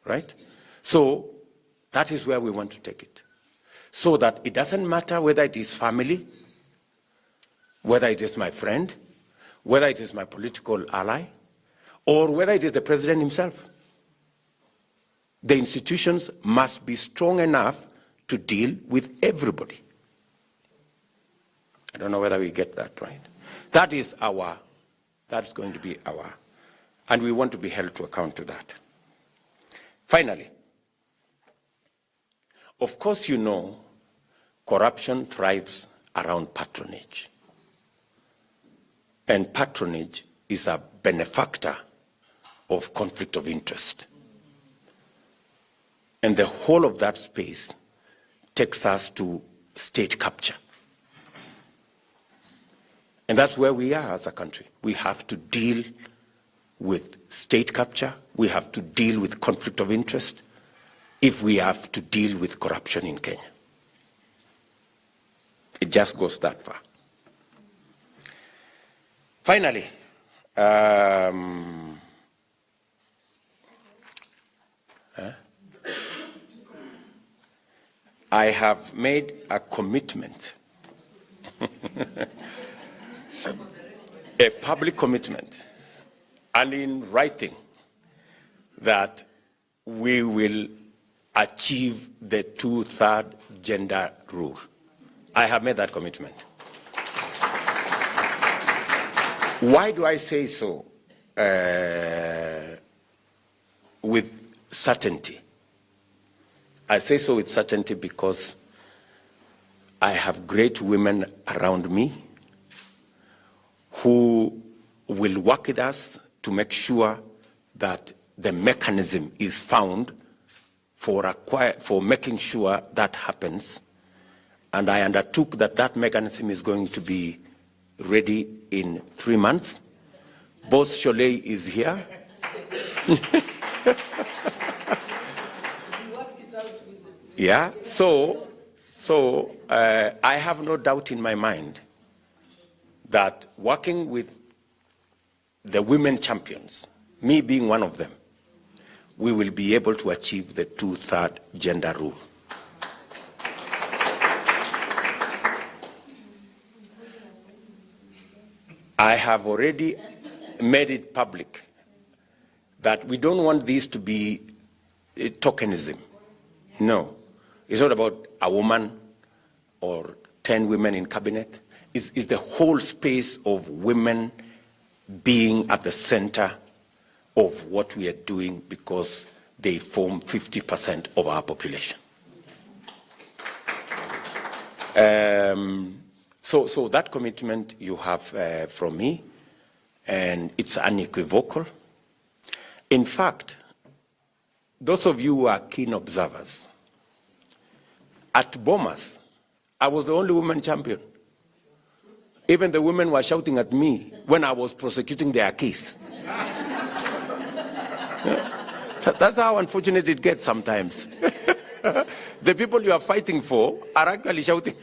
Right? So that is where we want to take it. So that it doesn't matter whether it is family, whether it is my friend, whether it is my political ally, or whether it is the president himself. The institutions must be strong enough to deal with everybody. I don't know whether we get that right. That's going to be our, and we want to be held to account to that. Finally, of course you know, corruption thrives around patronage. And patronage is a benefactor of conflict of interest. And the whole of that space takes us to state capture. And that's where we are as a country. We have to deal with state capture. We have to deal with conflict of interest if we have to deal with corruption in Kenya. It just goes that far. Finally, I have made a commitment, a public commitment, and in writing, that we will achieve the 2/3 gender rule. I have made that commitment. Why do I say so with certainty? I say so with certainty because I have great women around me who will work with us to make sure that the mechanism is found for making sure that happens. And I undertook that that mechanism is going to be ready in 3 months. Boss Sholei is here. Yeah, so I have no doubt in my mind that working with the women champions, me being one of them, we will be able to achieve the 2/3 gender rule. I have already made it public that we don't want this to be tokenism. No, it's not about a woman or 10 women in cabinet. It's the whole space of women being at the center of what we are doing because they form 50% of our population. So that commitment you have from me, and it's unequivocal. In fact, those of you who are keen observers, at Bomas, I was the only woman champion. Even the women were shouting at me when I was prosecuting their case. That's how unfortunate it gets sometimes. The people you are fighting for are actually shouting.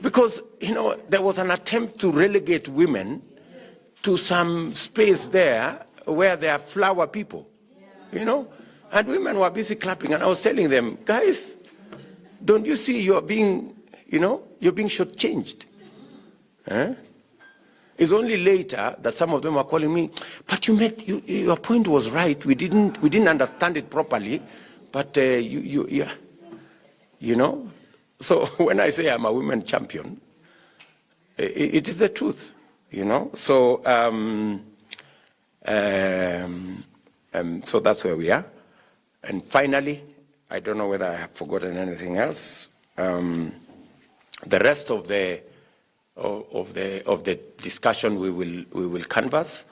Because, you know, there was an attempt to relegate women to some space there where they are flower people, you know, and women were busy clapping, and I was telling them, guys, don't you see you're being, you know, you're being shortchanged? It's only later that some of them were calling me, but your point was right. We didn't understand it properly, but you know. So when I say I'm a women champion, it is the truth, you know. So so that's where we are. And finally, I don't know whether I have forgotten anything else. The rest of the discussion we will canvass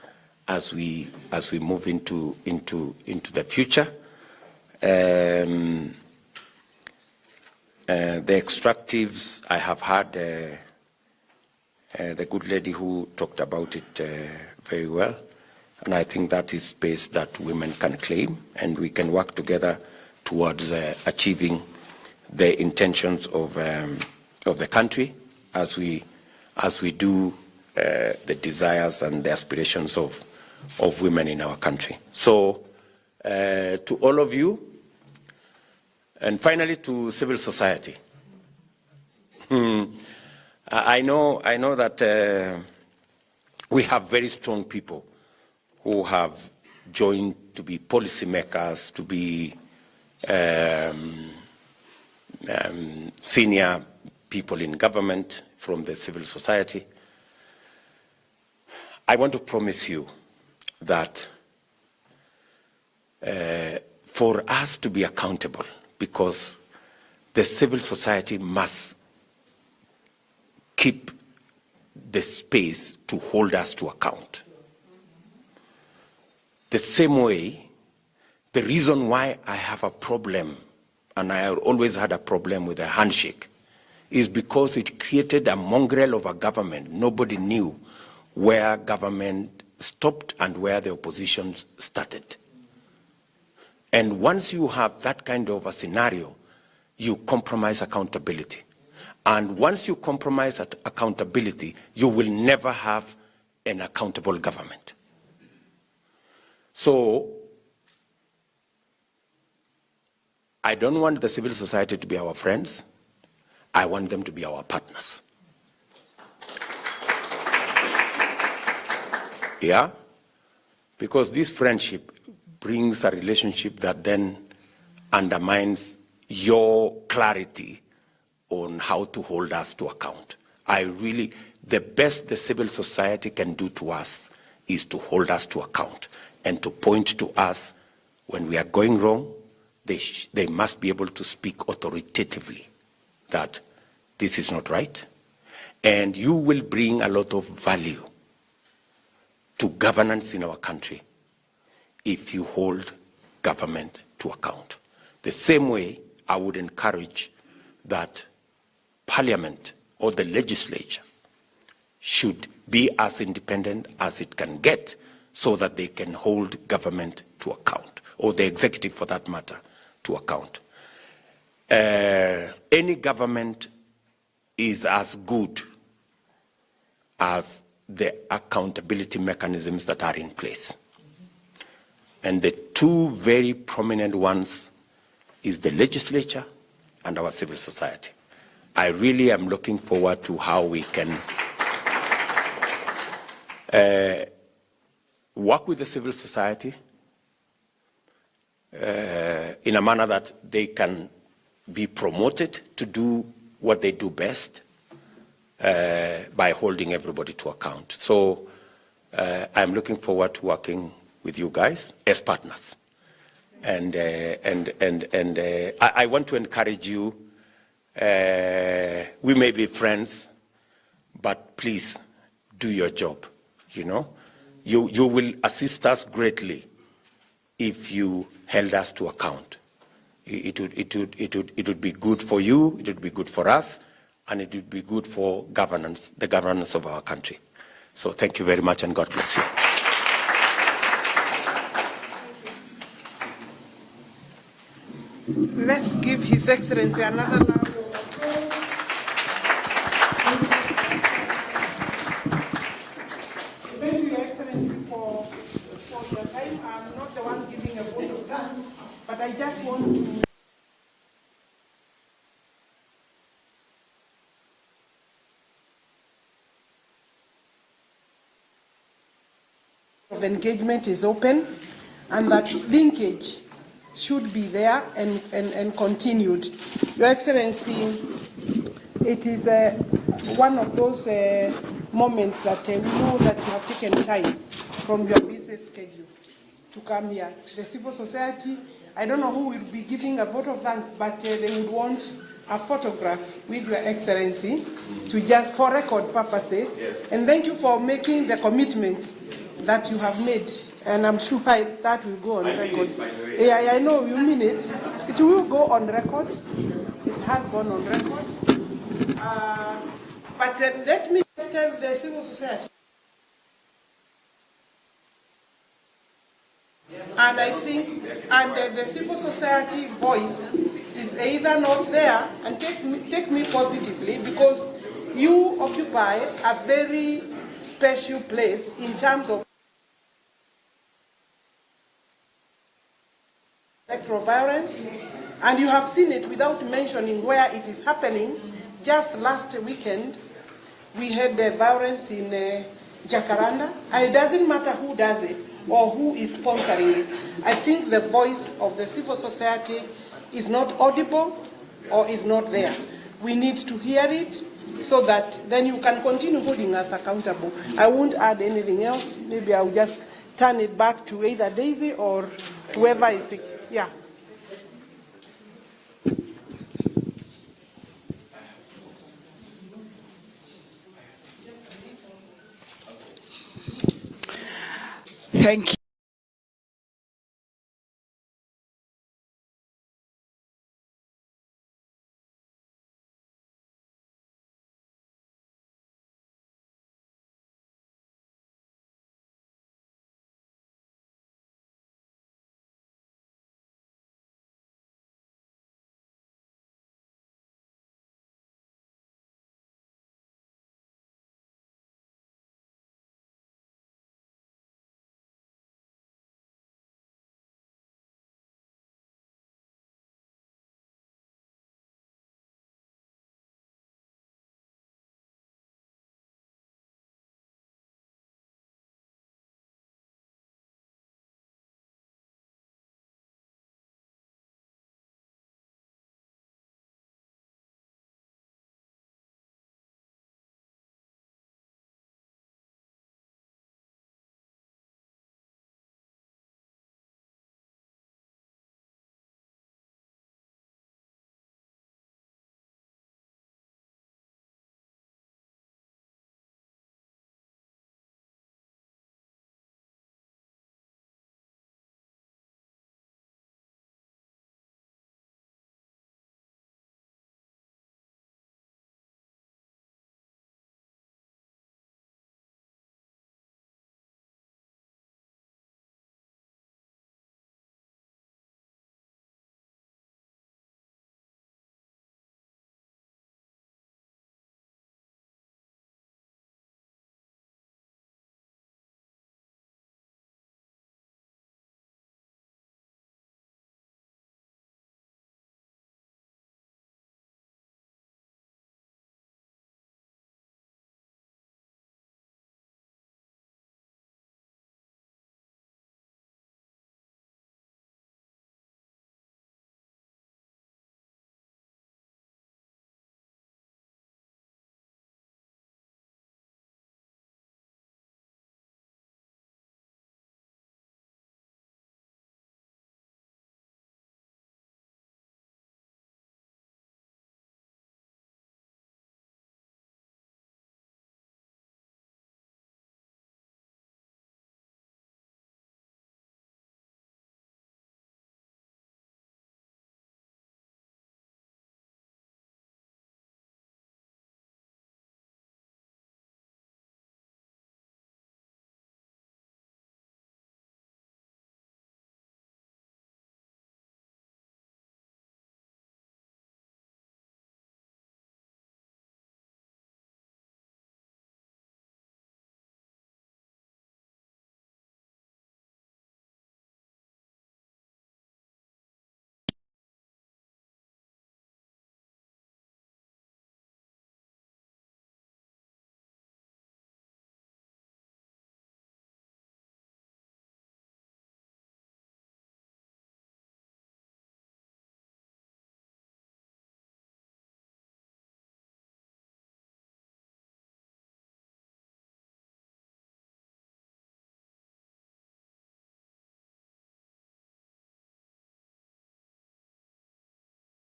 as we move into the future. The extractives, I have heard the good lady who talked about it very well, and I think that is space that women can claim, and we can work together towards achieving the intentions of the country as we do the desires and the aspirations of women in our country. So to all of you, and finally to civil society, I know that we have very strong people who have joined to be policymakers, to be senior people in government from the civil society. I want to promise you that for us to be accountable, because the civil society must keep the space to hold us to account. The same way, the reason why I have a problem, and I always had a problem with a handshake, is because it created a mongrel of a government. Nobody knew where government stopped and where the opposition started. And once you have that kind of a scenario, you compromise accountability. And once you compromise accountability, you will never have an accountable government. So, I don't want the civil society to be our friends. I want them to be our partners. Yeah? because this friendship brings a relationship that then undermines your clarity on how to hold us to account. The best the civil society can do to us is to hold us to account and to point to us when we are going wrong. They must be able to speak authoritatively that this is not right. And you will bring a lot of value to governance in our country if you hold government to account. The same way I would encourage that Parliament or the legislature should be as independent as it can get so that they can hold government to account, or the executive for that matter, to account. Any government is as good as the accountability mechanisms that are in place. And the two very prominent ones is the legislature and our civil society. I really am looking forward to how we can work with the civil society in a manner that they can be promoted to do what they do best by holding everybody to account. So I'm looking forward to working with you guys as partners. And I want to encourage you. We may be friends, but please do your job. You know, you will assist us greatly if you held us to account. It would be good for you. It would be good for us, and it would be good for governance, the governance of our country. So thank you very much, and God bless you. Let's give His Excellency another round of applause. Thank you, Your Excellency, for your time. I'm not the one giving a vote of thanks, but I just want to of engagement is open, and that linkage should be there and continued. Your Excellency, it is one of those moments that we know that you have taken time from your busy schedule to come here. The civil society, I don't know who will be giving a vote of thanks, but they would want a photograph with Your Excellency to just for record purposes. Yes. And thank you for making the commitments that you have made. And I'm sure that will go on record. Yeah, I know you mean it. It will go on record. It has gone on record. But let me just tell the civil society. And I think, the civil society voice is either not there, and take me positively, because you occupy a very special place in terms of electoral violence, and you have seen it without mentioning where it is happening. Just last weekend, we had the violence in Jacaranda, and it doesn't matter who does it or who is sponsoring it. I think the voice of the civil society is not audible or is not there. We need to hear it so that then you can continue holding us accountable. I won't add anything else. Maybe I'll just turn it back to either Daisy or whoever is taking. Yeah. Thank you.